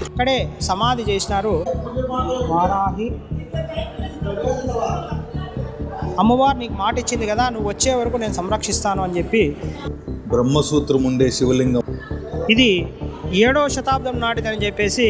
ఇక్కడే సమాధి చేసినారు వారాహి అమ్మవారు. నీకు మాట ఇచ్చింది కదా, నువ్వు వచ్చే వరకు నేను సంరక్షిస్తాను అని చెప్పి. బ్రహ్మసూత్రం ఉండే శివలింగం ఇది 7వ శతాబ్దం నాటిదని చెప్పేసి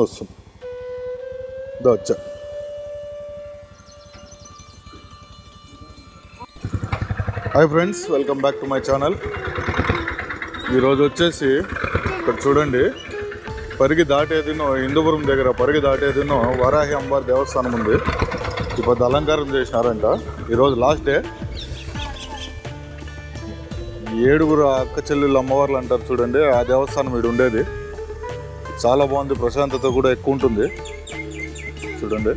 వస్తుంది వచ్చా. Hi friends, welcome back to my channel. ఈరోజు వచ్చేసి ఇక్కడ చూడండి, పరిగి దాటేదినో హిందూపురం దగ్గర పరిగి దాటేదినో వారాహి అమ్మవారి దేవస్థానం ఉంది. ఇప్పుడు అలంకారం చేసినారంట. ఈరోజు లాస్ట్ డే. 7 అక్క చెల్లెళ్ళు అమ్మవార్లు అంటారు చూడండి, ఆ దేవస్థానం వీడు ఉండేది. చాలా బాగుంది, ప్రశాంతత కూడా ఎక్కువ ఉంటుంది. చూడండి,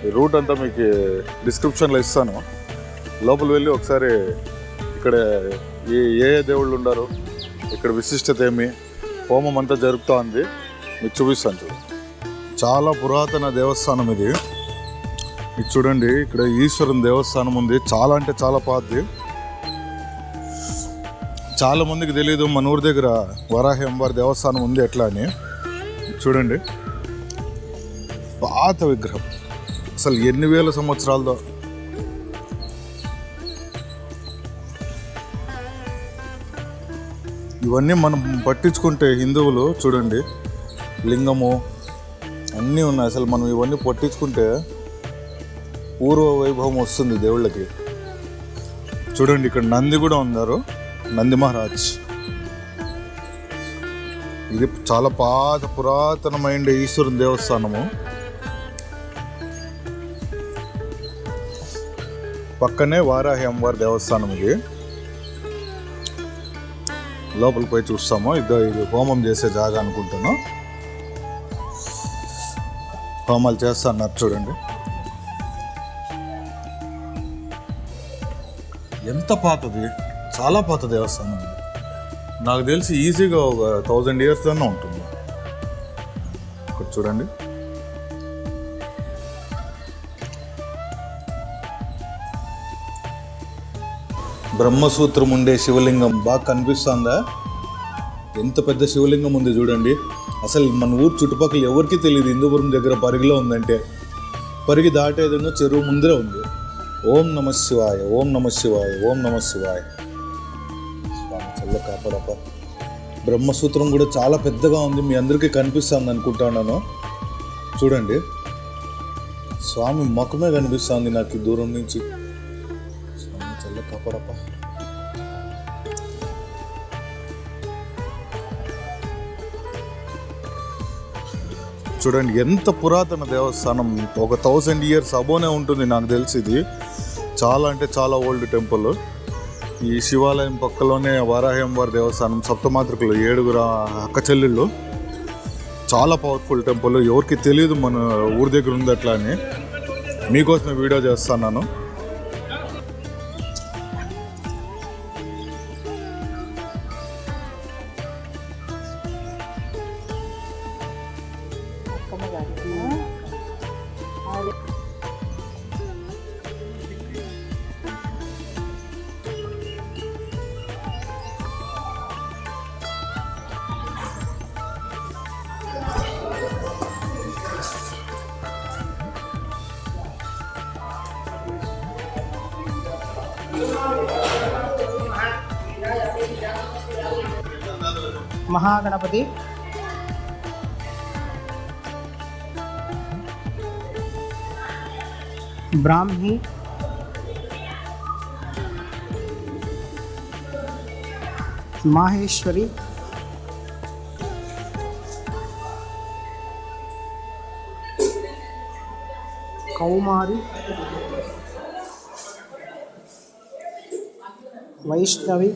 ఈ రూట్ అంతా మీకు డిస్క్రిప్షన్లో ఇస్తాను. లోపల వెళ్ళి ఒకసారి ఇక్కడ ఏ దేవుళ్ళు ఉన్నారు, ఇక్కడ విశిష్టత ఏమి, హోమం అంతా జరుగుతూ ఉంది, మీకు చూపిస్తాను. చూడండి, చాలా పురాతన దేవస్థానం ఇది. ఇది చూడండి, ఇక్కడ ఈశ్వరుని దేవస్థానం ఉంది. చాలా అంటే చాలా పాతది. చాలా మందికి తెలియదు మన ఊరి దగ్గర వరాహి అమ్మవారి దేవస్థానం ఉంది ఎట్లా అని. చూడండి, పాత విగ్రహం, అసలు ఎన్ని వేల సంవత్సరాలదో. ఇవన్నీ మనం పట్టించుకుంటే హిందువులు చూడండి, లింగము అన్నీ ఉన్నాయి. అసలు మనం ఇవన్నీ పట్టించుకుంటే పూర్వ వైభవం వస్తుంది దేవుళ్ళకి. చూడండి, ఇక్కడ నంది కూడా ఉన్నారు, నంది మహారాజ్. ఇది చాలా పాత పురాతనమైన ఈశ్వరుని దేవస్థానము. పక్కనే వారాహి అమ్మవారి దేవస్థానం. ఇది లోపలికి పోయి చూస్తాము. ఇది హోమం చేసే జాగా అనుకుంటాను. హోమాలు చేస్తా అన్నారు చూడండి. ఎంత పాతది, చాలా పాత దేవస్థానం. నాకు తెలిసి ఈజీగా ఒక 1000 years అన్నా ఉంటుంది. ఇక్కడ చూడండి, బ్రహ్మసూత్రం ఉండే శివలింగం బాగా కనిపిస్తుందా? ఎంత పెద్ద శివలింగం ఉంది చూడండి. అసలు మన ఊరు చుట్టుపక్కల ఎవరికీ తెలియదు హిందూపురం దగ్గర పరిగిలో ఉందంటే. పరిగి దాటేదేమో చెరువు ముందరే ఉంది. ఓం నమ శివాయ, ఓం నమ శివాయ, ఓం నమ శివాయ. చల్ల కాపాడప్ప. బ్రహ్మసూత్రం కూడా చాలా పెద్దగా ఉంది, మీ అందరికీ కనిపిస్తుంది అనుకుంటున్నాను. చూడండి, స్వామి ముఖమే కనిపిస్తుంది నాకు దూరం నుంచి. స్వామి చల్ల కాపాడప్ప. చూడండి, ఎంత పురాతన దేవస్థానం. ఒక 1000 years అబోనే ఉంటుంది నాకు తెలిసి. ఇది చాలా అంటే చాలా ఓల్డ్ టెంపుల్. ఈ శివాలయం పక్కలోనే వారాహి అమ్మవారి దేవస్థానం, సప్తమాతృకులు 7 అక్క చెల్లెళ్ళు. చాలా పవర్ఫుల్ టెంపుల్. ఎవరికి తెలియదు మన ఊరి దగ్గర ఉంది అట్లా అని. మీకోసమే వీడియో చేస్తున్నాను. అక్కమ్మ గారికి మహాగణపతి బ్రాహ్మి మాహేశ్వరి కౌమారి వైష్ణవి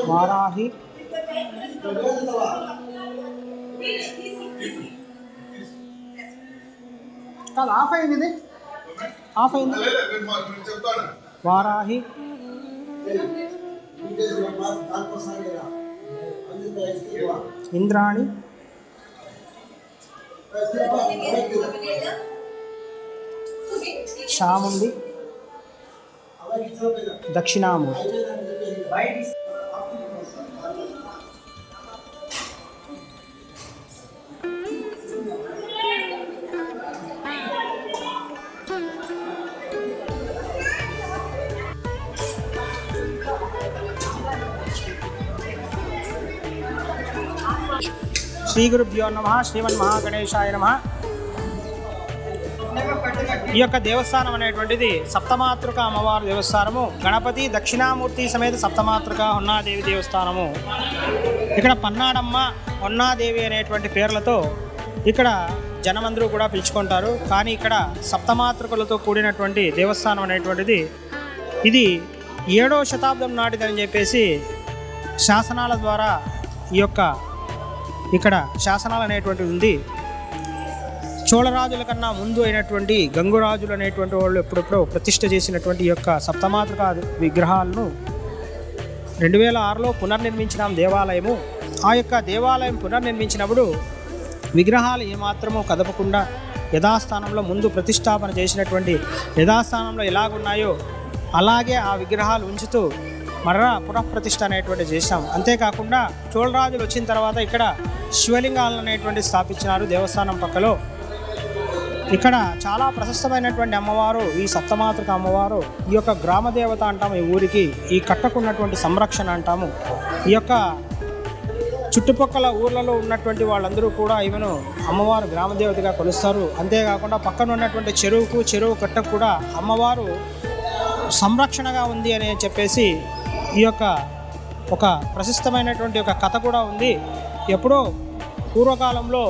వారాహి కాదు ఆఫ్ అయింది ఇది ఆఫ్ అయింది వారాహి ఇంద్రాణి చాముండి దక్షిణామూర్తి శ్రీ గురుభ్యో నమః శ్రీమన్మహాగణేశాయ నమః. ఈ యొక్క దేవస్థానం అనేటువంటిది సప్తమాతృక అమ్మవారి దేవస్థానము, గణపతి దక్షిణామూర్తి సమేత సప్తమాతృక హొన్నాదేవి దేవస్థానము. ఇక్కడ పన్నాడమ్మ హొన్నాదేవి అనేటువంటి పేర్లతో ఇక్కడ జనమందరూ కూడా పిలుచుకుంటారు. కానీ ఇక్కడ సప్తమాతృకలతో కూడినటువంటి దేవస్థానం అనేటువంటిది ఇది 7వ శతాబ్దం నాటిదని చెప్పేసి శాసనాల ద్వారా ఈ యొక్క ఇక్కడ శాసనాలు అనేటువంటిది ఉంది. చోళరాజుల కన్నా ముందు అయినటువంటి గంగురాజులు అనేటువంటి వాళ్ళు ఎప్పుడెప్పుడో ప్రతిష్ఠ చేసినటువంటి ఈ యొక్క సప్తమాతృక విగ్రహాలను 2006లో పునర్నిర్మించిన దేవాలయము. ఆ యొక్క దేవాలయం పునర్నిర్మించినప్పుడు విగ్రహాలు ఏమాత్రమూ కదపకుండా యథాస్థానంలో ముందు ప్రతిష్టాపన చేసినటువంటి యథాస్థానంలో ఎలాగున్నాయో అలాగే ఆ విగ్రహాలు ఉంచుతూ మరలా పునఃప్రతిష్ఠ అనేటువంటి చేశాం. అంతేకాకుండా చోళరాజులు వచ్చిన తర్వాత ఇక్కడ శివలింగాలను అనేటువంటి స్థాపించినారు దేవస్థానం పక్కలో. ఇక్కడ చాలా ప్రశస్తమైనటువంటి అమ్మవారు ఈ సప్తమాతృక అమ్మవారు. ఈ యొక్క గ్రామదేవత అంటాము ఈ ఊరికి. ఈ కట్టకున్నటువంటి సంరక్షణ అంటాము. ఈ యొక్క చుట్టుపక్కల ఊర్లలో ఉన్నటువంటి వాళ్ళందరూ కూడా ఈమెను అమ్మవారు గ్రామదేవతగా కొలుస్తారు. అంతేకాకుండా పక్కన ఉన్నటువంటి చెరువు కట్టకు కూడా అమ్మవారు సంరక్షణగా ఉంది అని చెప్పేసి ఈ యొక్క ఒక ప్రశస్తమైనటువంటి ఒక కథ కూడా ఉంది. ఎప్పుడో పూర్వకాలంలో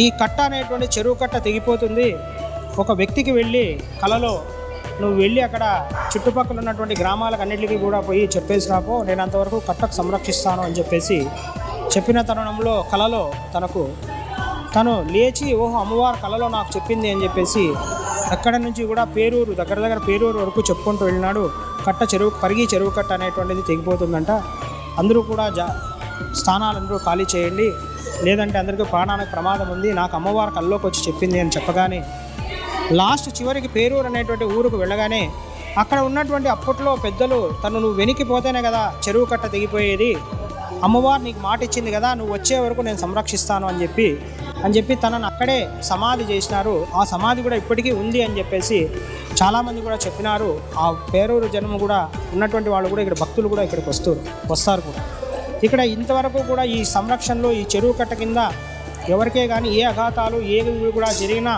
ఈ కట్ట అనేటువంటి చెరువు కట్ట తెగిపోతుంది. ఒక వ్యక్తికి వెళ్ళి కలలో నువ్వు వెళ్ళి అక్కడ చుట్టుపక్కల ఉన్నటువంటి గ్రామాలకు అన్నింటికి కూడా పోయి చెప్పేసి రాపో, నేను అంతవరకు కట్టకు సంరక్షిస్తాను అని చెప్పేసి చెప్పిన తరుణంలో కలలో తను లేచి ఓహో అమ్మవారు కలలో నాకు చెప్పింది అని చెప్పేసి అక్కడ నుంచి కూడా పేరూరు దగ్గర పేరూరు వరకు చెప్పుకుంటూ వెళ్ళినాడు. కట్ట చెరువు కట్ట అనేటువంటిది తెగిపోతుందంట. అందరూ కూడా స్థానాలందరూ ఖాళీ చేయండి, లేదంటే అందరికీ ప్రాణానికి ప్రమాదం ఉంది, నాకు అమ్మవారు కల్లోకి వచ్చి చెప్పింది అని చెప్పగానే చివరికి పేరూరు అనేటువంటి ఊరుకు వెళ్ళగానే అక్కడ ఉన్నటువంటి అప్పట్లో పెద్దలు నువ్వు వెనికిపోతేనే కదా చెరువు కట్ట తెగిపోయేది, అమ్మవారు నీకు మాట ఇచ్చింది కదా, నువ్వు వచ్చే వరకు నేను సంరక్షిస్తాను అని చెప్పి తనను అక్కడే సమాధి చేసినారు. ఆ సమాధి కూడా ఇప్పటికీ ఉంది అని చెప్పేసి చాలామంది కూడా చెప్పినారు. ఆ పేరూరు జన్మ కూడా ఉన్నటువంటి వాళ్ళు కూడా ఇక్కడ భక్తులు కూడా ఇక్కడికి వస్తారు కూడా. ఇక్కడ ఇంతవరకు కూడా ఈ సంరక్షణలో ఈ చెరువు కట్ట కింద ఎవరికే కానీ ఏ అఘాతాలు ఏవి కూడా జరిగినా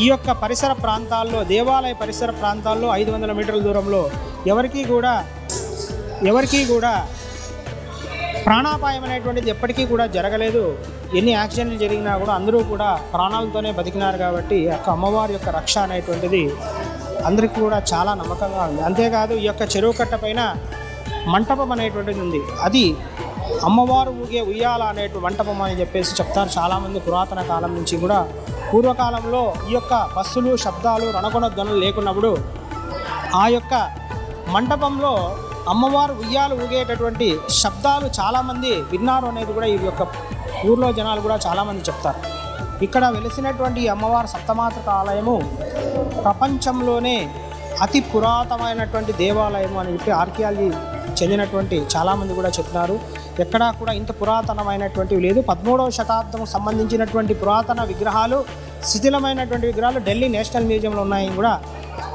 ఈ యొక్క పరిసర ప్రాంతాల్లో దేవాలయ పరిసర ప్రాంతాల్లో 500 మీటర్ల దూరంలో ఎవరికీ కూడా ప్రాణాపాయం అనేటువంటిది ఎప్పటికీ కూడా జరగలేదు. ఎన్ని యాక్సిడెంట్లు జరిగినా కూడా అందరూ కూడా ప్రాణాలతోనే బతికినారు. కాబట్టి యొక్క అమ్మవారి యొక్క రక్ష అనేటువంటిది అందరికీ కూడా చాలా నమ్మకంగా ఉంది. అంతేకాదు ఈ యొక్క చెరువు కట్ట పైన మంటపం అనేటువంటిది ఉంది. అది అమ్మవారు ఊగే ఉయ్యాల అనేటు మంటపం అని చెప్పేసి చెప్తారు చాలామంది. పురాతన కాలం నుంచి కూడా పూర్వకాలంలో ఈ యొక్క బస్సులు, శబ్దాలు, రణకొణ ధ్వనులు లేకున్నప్పుడు ఆ యొక్క మంటపంలో అమ్మవారు ఉయ్యాలు ఊగేటటువంటి శబ్దాలు చాలామంది విన్నారు అనేది కూడా ఈ యొక్క ఊర్లో జనాలు కూడా చాలామంది చెప్తారు. ఇక్కడ వెలిసినటువంటి ఈ అమ్మవారి సప్తమాతృక ఆలయము ప్రపంచంలోనే అతి పురాతనమైనటువంటి దేవాలయము అని చెప్పి ఆర్కియాలజీ చెందినటువంటి చాలామంది కూడా చెప్తున్నారు. ఎక్కడా కూడా ఇంత పురాతనమైనటువంటివి లేదు. 13వ శతాబ్దం సంబంధించినటువంటి పురాతన విగ్రహాలు, శిథిలమైనటువంటి విగ్రహాలు ఢిల్లీ నేషనల్ మ్యూజియంలో ఉన్నాయని కూడా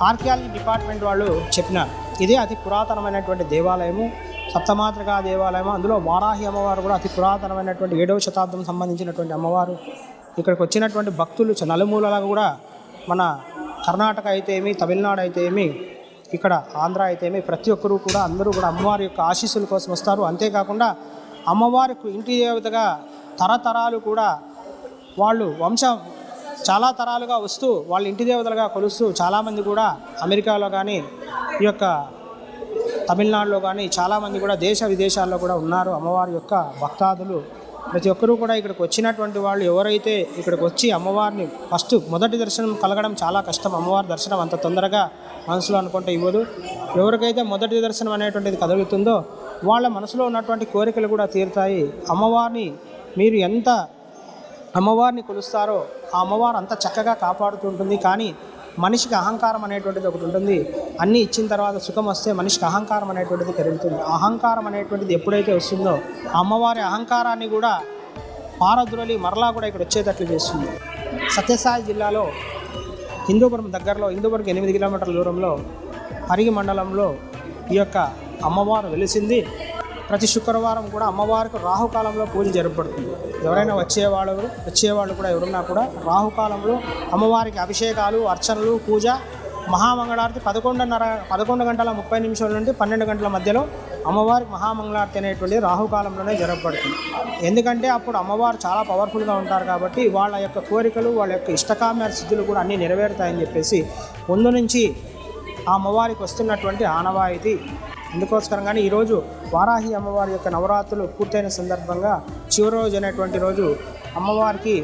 ఆర్కియాలజీ డిపార్ట్మెంట్ వాళ్ళు చెప్పినారు. ఇదే అతి పురాతనమైనటువంటి దేవాలయము, సప్తమాతృకా దేవాలయము. అందులో వారాహి అమ్మవారు కూడా అతి పురాతనమైనటువంటి 7వ శతాబ్దం సంబంధించినటువంటి అమ్మవారు. ఇక్కడికి వచ్చినటువంటి భక్తులు నలుమూలలా కూడా మన కర్ణాటక అయితే ఏమి, తమిళనాడు అయితే ఏమి, ఇక్కడ ఆంధ్ర అయితే ఏమి, ప్రతి ఒక్కరూ కూడా అందరూ కూడా అమ్మవారి యొక్క ఆశీస్సుల కోసం వస్తారు. అంతేకాకుండా అమ్మవారికి ఇంటి దేవతగా తరతరాలు కూడా వాళ్ళు చాలా తరాలుగా వస్తూ వాళ్ళ ఇంటి దేవతలుగా కొలుస్తూ చాలామంది కూడా అమెరికాలో కానీ ఈ యొక్క తమిళనాడులో కానీ చాలామంది కూడా దేశ విదేశాల్లో కూడా ఉన్నారు అమ్మవారి యొక్క భక్తాదులు. ప్రతి ఒక్కరూ కూడా ఇక్కడికి వచ్చినటువంటి వాళ్ళు ఎవరైతే ఇక్కడికి వచ్చి అమ్మవారిని మొదటి దర్శనం కలగడం చాలా కష్టం. అమ్మవారి దర్శనం అంత తొందరగా మనసులో అనుకుంటే ఇవ్వదు. ఎవరికైతే మొదటి దర్శనం అనేటువంటిది కలుగుతుందో వాళ్ళ మనసులో ఉన్నటువంటి కోరికలు కూడా తీరుతాయి. మీరు ఎంత అమ్మవారిని కొలుస్తారో ఆ అమ్మవారు అంత చక్కగా కాపాడుతుంటుంది. కానీ మనిషికి అహంకారం అనేటువంటిది ఒకటి ఉంటుంది. అన్నీ ఇచ్చిన తర్వాత సుఖం వస్తే మనిషికి అహంకారం అనేటువంటిది పెరుగుతుంది. అహంకారం అనేటువంటిది ఎప్పుడైతే వస్తుందో అమ్మవారి అహంకారాన్ని కూడా పారద్రోలి మరలా కూడా ఇక్కడ వచ్చేటట్లు చేస్తుంది. సత్యసాయి జిల్లాలో హిందూపురం దగ్గరలో, హిందూపురంకి 8 కిలోమీటర్ల దూరంలో పరిగి మండలంలో ఈ యొక్క అమ్మవారు వెలిసింది. ప్రతి శుక్రవారం కూడా అమ్మవారికి రాహుకాలంలో పూజ జరపబడుతుంది. ఎవరైనా వచ్చేవాళ్ళు కూడా ఎవరున్నా కూడా రాహుకాలంలో అమ్మవారికి అభిషేకాలు, అర్చనలు, పూజ, మహామంగళారతి 11:30 నుండి 12 గంటల మధ్యలో అమ్మవారికి మహామంగళారతి అనేటువంటి రాహుకాలంలోనే జరపబడుతుంది. ఎందుకంటే అప్పుడు అమ్మవారు చాలా పవర్ఫుల్గా ఉంటారు కాబట్టి వాళ్ళ యొక్క కోరికలు, వాళ్ళ యొక్క ఇష్టకామ్య సిద్ధులు కూడా అన్నీ నెరవేరుతాయని చెప్పేసి ముందు నుంచి ఆ అమ్మవారికి వస్తున్నటువంటి ఆనవాయితీ. అందుకోసరంగానే ఈరోజు వారాహి అమ్మవారి యొక్క నవరాత్రులు పూర్తయిన సందర్భంగా చివరి రోజు అనేటువంటి రోజు అమ్మవారికి,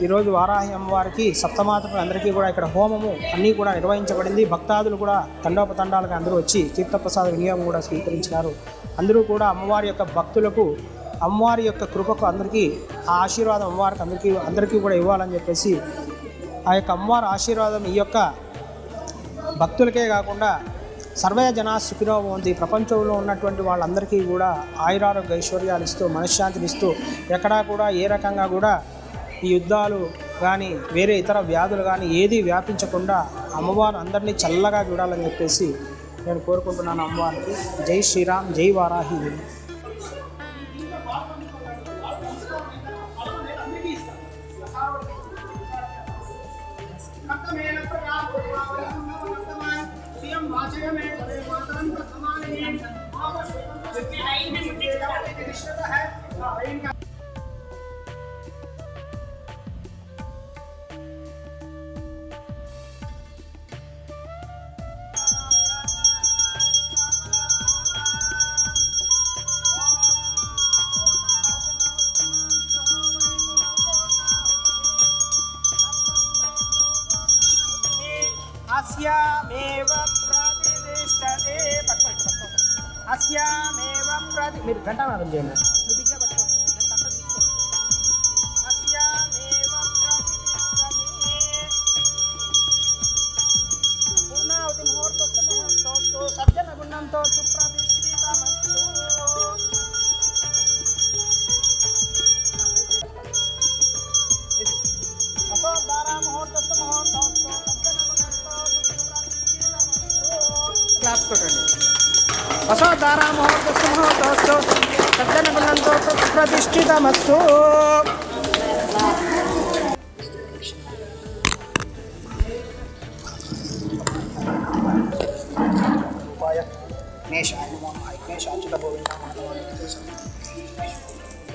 ఈరోజు వారాహి అమ్మవారికి సప్తమాతృకులు అందరికీ కూడా ఇక్కడ హోమము అన్నీ కూడా నిర్వహించబడింది. భక్తాదులు కూడా తండోపతండాలుగా అందరూ వచ్చి తీర్థప్రసాద వినియోగం కూడా స్వీకరించినారు. అందరూ కూడా అమ్మవారి యొక్క భక్తులకు, అమ్మవారి యొక్క కృపకు అందరికీ ఆ ఆశీర్వాదం అమ్మవారికి అందరికీ కూడా ఇవ్వాలని చెప్పేసి ఆ యొక్క అమ్మవారి ఆశీర్వాదం ఈ యొక్క భక్తులకే కాకుండా సర్వే జనా సుఖినో భవంతి, ప్రపంచంలో ఉన్నటువంటి వాళ్ళందరికీ కూడా ఆయురారోగ్య ఐశ్వర్యాలు ఇస్తూ మనశ్శాంతినిస్తూ ఎక్కడా కూడా ఏ రకంగా కూడా ఈ యుద్ధాలు కానీ వేరే ఇతర వ్యాధులు కానీ ఏది వ్యాపించకుండా అమ్మవారు అందరినీ చల్లగా చూడాలని చెప్పేసి నేను కోరుకుంటున్నాను అమ్మవారికి. జై శ్రీరామ్, జై వారాహి. అస్యామేవ ప్రతిష్టతే అస్యామేవ మీరు ఘంటానాదం చేయండి. దిగ్గా పట్టుకోండి, నేను తట్ట తీసుకోండి. అస్యామేవ ప్రతిష్టతే పూర్ణావతి ముహూర్తస్తు సజ్జన గుణంతో సుప్రతిష్ఠితమస్తు. వసోద్ధారా ముహూర్తస్తు క్లాస్ కొట్టండి. వసోద్ధారా ముహూర్తస్తు సజ్జన గుణంతో ప్రతిష్ఠితమస్తు.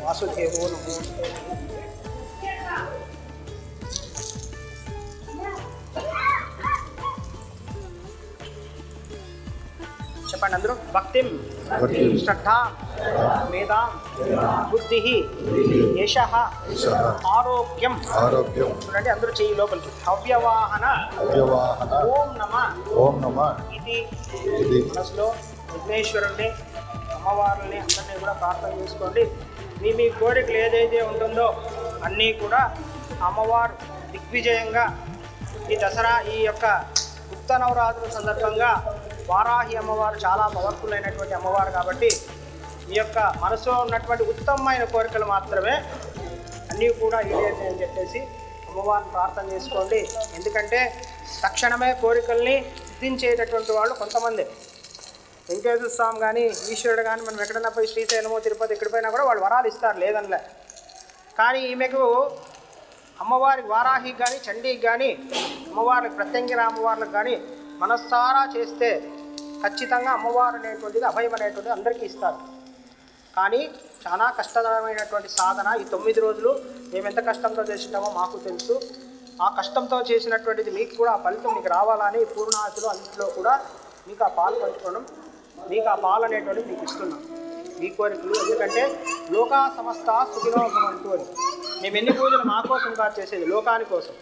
వాసుదేవో నమో. చెప్పండి అందరూ. భక్తిం, శ్రద్ధ, మేధాం బుద్ధి యశః ఆరోగ్యం. చూడండి అందరూ చెయ్యి లోపలికి. అవ్యవాహన ఓం నమ ఇది మనసులో విఘ్నేశ్వరుణ్ణి అమ్మవారిని అందరినీ కూడా ప్రార్థన చేసుకోండి. మీ కోరికలు ఏదైతే ఉంటుందో అన్నీ కూడా అమ్మవారు దిగ్విజయంగా ఈ దసరా ఈ యొక్క గుప్త నవరాత్రుల సందర్భంగా వారాహి అమ్మవారు చాలా పవర్ఫుల్ అయినటువంటి అమ్మవారు కాబట్టి ఈ యొక్క మనసులో ఉన్నటువంటి ఉత్తమమైన కోరికలు మాత్రమే అన్నీ కూడా ఈడేది అని చెప్పేసి అమ్మవారిని ప్రార్థన చేసుకోండి. ఎందుకంటే తక్షణమే కోరికల్ని సిద్ధించేటటువంటి వాళ్ళు కొంతమంది. వెంకటేశ్వర స్వామి కానీ ఈశ్వరుడు కానీ మనం ఎక్కడన్నా పోయి శ్రీశైలమో తిరుపతి ఎక్కడి పోయినా కూడా వాళ్ళు వరాలు ఇస్తారు, లేదనిలే. కానీ ఈమెకు అమ్మవారికి వారాహికి కానీ చండీకి కానీ అమ్మవారికి ప్రత్యంగిర అమ్మవార్లకు కానీ మనస్సారా చేస్తే ఖచ్చితంగా అమ్మవారు అనేటువంటిది అభయం అనేటువంటిది అందరికీ ఇస్తారు. కానీ చాలా కష్టతరమైనటువంటి సాధన ఈ 9 రోజులు మేము ఎంత కష్టంతో చేసినామో మాకు తెలుసు. ఆ కష్టంతో చేసినటువంటిది మీకు కూడా ఆ ఫలితం మీకు రావాలని పూర్ణాహుతులు అన్నింటిలో కూడా మీకు ఆ పాలు పంచుకోవడం, మీకు ఆ పాలు అనేటువంటిది మీకు ఇస్తున్నాం మీ కోరికలు. ఎందుకంటే లోకా సమస్త సుఖినో భవంతు అని. మేము ఎన్ని పూజలు మా కోసం కాదు చేసేది, లోకాని కోసం.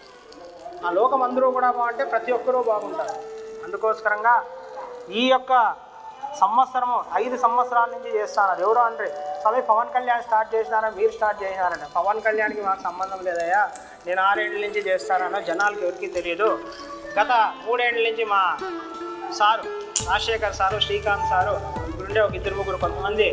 ఆ లోకం అందరూ కూడా బాగుంటే ప్రతి ఒక్కరూ బాగుంటారు. అందుకోసరంగా ఈ యొక్క సంవత్సరము 5 సంవత్సరాల నుంచి చేస్తున్నారు. ఎవరో అంటే స్వామి పవన్ కళ్యాణ్ స్టార్ట్ చేసినారా, మీరు స్టార్ట్ చేసినారంట. పవన్ కళ్యాణ్కి మాకు సంబంధం లేదయ్యా, నేను 6 ఏళ్ళ నుంచి చేస్తానన్నా జనాలకి ఎవరికి తెలియదు. గత 3 ఏళ్ళ నుంచి మా sir Rajasekhar sir, Srikanth sir ఇప్పుడుండే ఒక 2-3 కొంతమంది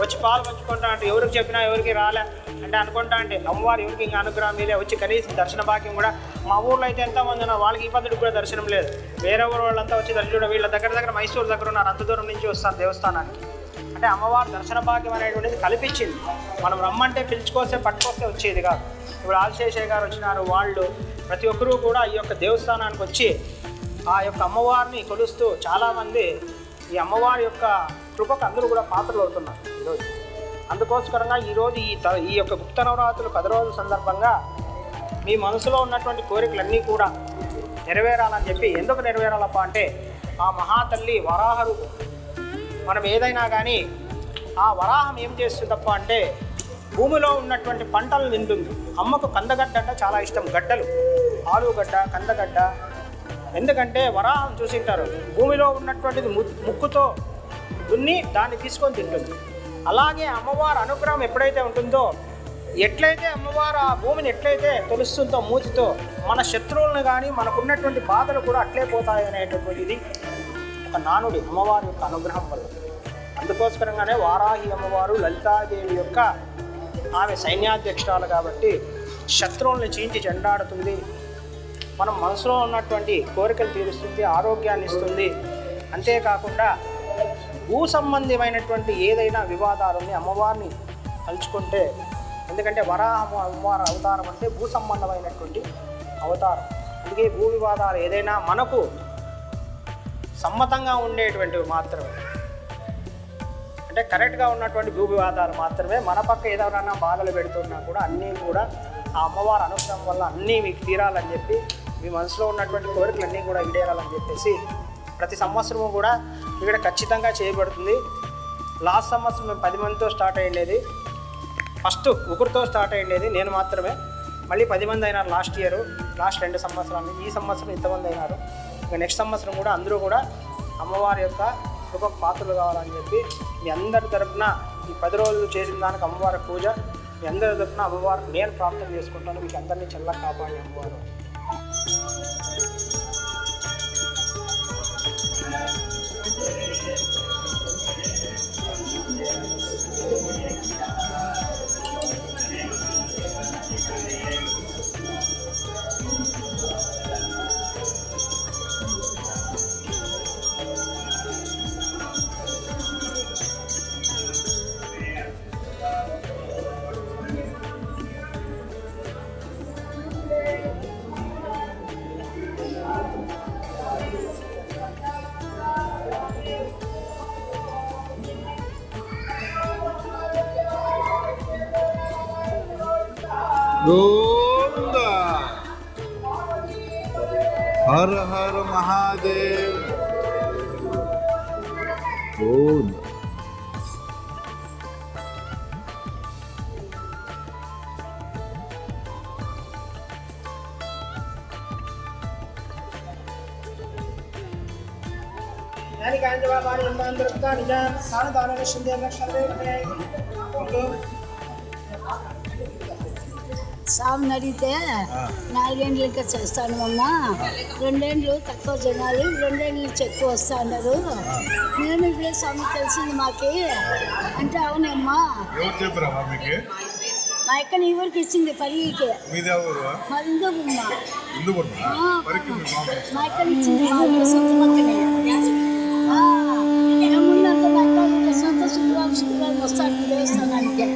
వచ్చి పాలు పంచుకుంటా అంటే ఎవరికి చెప్పినా ఎవరికి రాలే అంటే అనుకుంటా అంటే అమ్మవారు ఎవరికి ఇంకా అనుగ్రహం మీదే వచ్చి కనీసం దర్శన భాగ్యం కూడా మా ఊర్లో అయితే ఎంతమంది ఉన్నారు వాళ్ళకి ఈ పద్ధతికి కూడా దర్శనం లేదు. వేరే ఊరు వాళ్ళంతా వచ్చి దర్శనం వీళ్ళ దగ్గర మైసూరు దగ్గర ఉన్నారు, అంత దూరం నుంచి వస్తారు దేవస్థానానికి. అంటే అమ్మవారు దర్శన భాగ్యం అనేటువంటిది కల్పించింది. మనం రమ్మంటే పిలుచుకొస్తే పట్టుకొస్తే వచ్చేది కాదు. ఇప్పుడు ఆదిశేషయ్య గారు వచ్చినారు, వాళ్ళు ప్రతి ఒక్కరూ కూడా ఈ యొక్క దేవస్థానానికి వచ్చి ఆ యొక్క అమ్మవారిని కొలుస్తూ చాలామంది ఈ అమ్మవారి యొక్క కృపకు అందరూ కూడా పాత్రలు అవుతున్నారు ఈరోజు. అందుకోసకరంగా ఈరోజు ఈ యొక్క గుప్త నవరాత్రులు 10 రోజుల సందర్భంగా మీ మనసులో ఉన్నటువంటి కోరికలన్నీ కూడా నెరవేరాలని చెప్పి. ఎందుకు నెరవేరాలప్ప అంటే ఆ మహాతల్లి వరాహ రూపం. మనం ఏదైనా కానీ ఆ వరాహం ఏం చేస్తుందప్ప అంటే భూమిలో ఉన్నటువంటి పంటలు తింటుంది. అమ్మకు కందగడ్డ అంటే చాలా ఇష్టం, గడ్డలు, ఆలుగడ్డ, కందగడ్డ. ఎందుకంటే వరాహం చూసింటారు, భూమిలో ఉన్నటువంటిది ముక్కుతో దున్ని దాన్ని తీసుకొని తింటుంది. అలాగే అమ్మవారి అనుగ్రహం ఎప్పుడైతే ఉంటుందో, ఎట్లయితే అమ్మవారు ఆ భూమిని ఎట్లయితే తొలుస్తుందో మూతితో, మన శత్రువులను కానీ మనకున్నటువంటి బాధలు కూడా అట్లే పోతాయి అనేటటువంటిది ఒక నానుడి అమ్మవారి యొక్క అనుగ్రహం వల్ల. అందుకోసరంగానే వారాహి అమ్మవారు లలితాదేవి యొక్క ఆమె సైన్యాధ్యక్షురాలు కాబట్టి శత్రువులను చీల్చి చెండాడుతుంది. మనం మనసులో ఉన్నటువంటి కోరికలు తీరుస్తుంది, ఆరోగ్యాన్ని ఇస్తుంది. అంతేకాకుండా భూ సంబంధమైనటువంటి ఏదైనా వివాదాలని అమ్మవారిని తలుచుకుంటే, ఎందుకంటే అమ్మవారి అవతారం అంటే భూ సంబంధమైనటువంటి అవతారం. అందుకే భూ వివాదాలు ఏదైనా మనకు సమ్మతంగా ఉండేటువంటివి మాత్రమే, అంటే కరెక్ట్గా ఉన్నటువంటి భూ వివాదాలు మాత్రమే. మన పక్క ఏదైనా బాధలు పెడుతున్నా కూడా అన్నీ కూడా ఆ అమ్మవారి అనుగ్రహం వల్ల అన్నీ మీకు తీరాలని చెప్పి, మీ మనసులో ఉన్నటువంటి కోరికలన్నీ కూడా ఈడేరాలని చెప్పేసి ప్రతి సంవత్సరము కూడా ఇక్కడ ఖచ్చితంగా చేయబడుతుంది. లాస్ట్ సంవత్సరం మేము 10 మందితో స్టార్ట్ అయ్యేది. ఫస్ట్ ఒకరితో స్టార్ట్ అయ్యేది నేను మాత్రమే. మళ్ళీ 10 మంది అయినారు లాస్ట్ 2 సంవత్సరాలు. ఈ సంవత్సరం ఇంతమంది అయినారు. ఇంకా నెక్స్ట్ సంవత్సరం కూడా అందరూ కూడా అమ్మవారి యొక్క కృప పాత్రలు కావాలని చెప్పి మీ అందరి తరపున ఈ 10 రోజులు చేసిన దానికి అమ్మవారి పూజ మీ అందరి తరపున అమ్మవారికి నేను ప్రార్థన చేసుకుంటాను. మీకు అందరినీ చల్లగా కాపాడి అమ్మవారు. గోవిందా హర హర మహాదేవ్. గోవిందా यानी कान जवाब वाली अंदर अंदर का निजा सारे दाने में शिंदे अंदर शब्द है तो సామి అడిగితే 4 ఏళ్ళకి చేస్తాను అమ్మ 2 ఏళ్ళు తక్కువ జనాలు 2 ఏళ్ళ నుంచి ఎక్కువ వస్తా అన్నారు నేను ఇప్పుడే స్వామి తెలిసింది మాకి అంటే అవునమ్మా ఎవరు చెప్పారమ్మా మీకు మా అక్క నీ ఊరికి ఇచ్చింది పరిగికి మీది ఎవరు మా హిందూపురమ్మ మా అక్కని ఇచ్చింది మా ఊరి సొంత పక్కనే ఏమున్నంత మా అక్క సొంత శుక్రవారం వస్తాను దేవస్థానానికి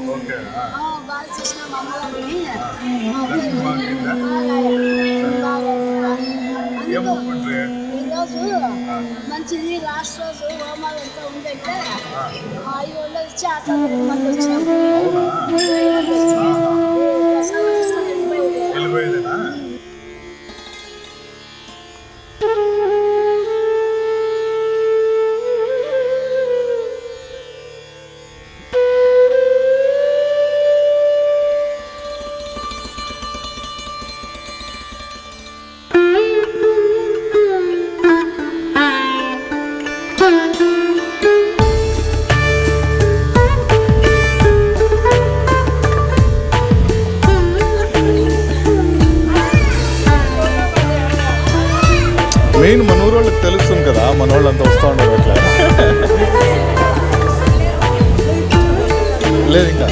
బాగా చూసిన మా అమ్మగారిని ఈరోజు మంచిది లాస్ట్ రోజు హోమాలు అంతా ఉందంటే 500 ఇచ్చి ఆ తర్వాత 2 మంది వచ్చినాము మెయిన్ మన ఊరు వాళ్ళకి తెలుస్తుంది కదా మన వాళ్ళంతా వస్తూ ఉండరు అట్లా లేదు ఇంకా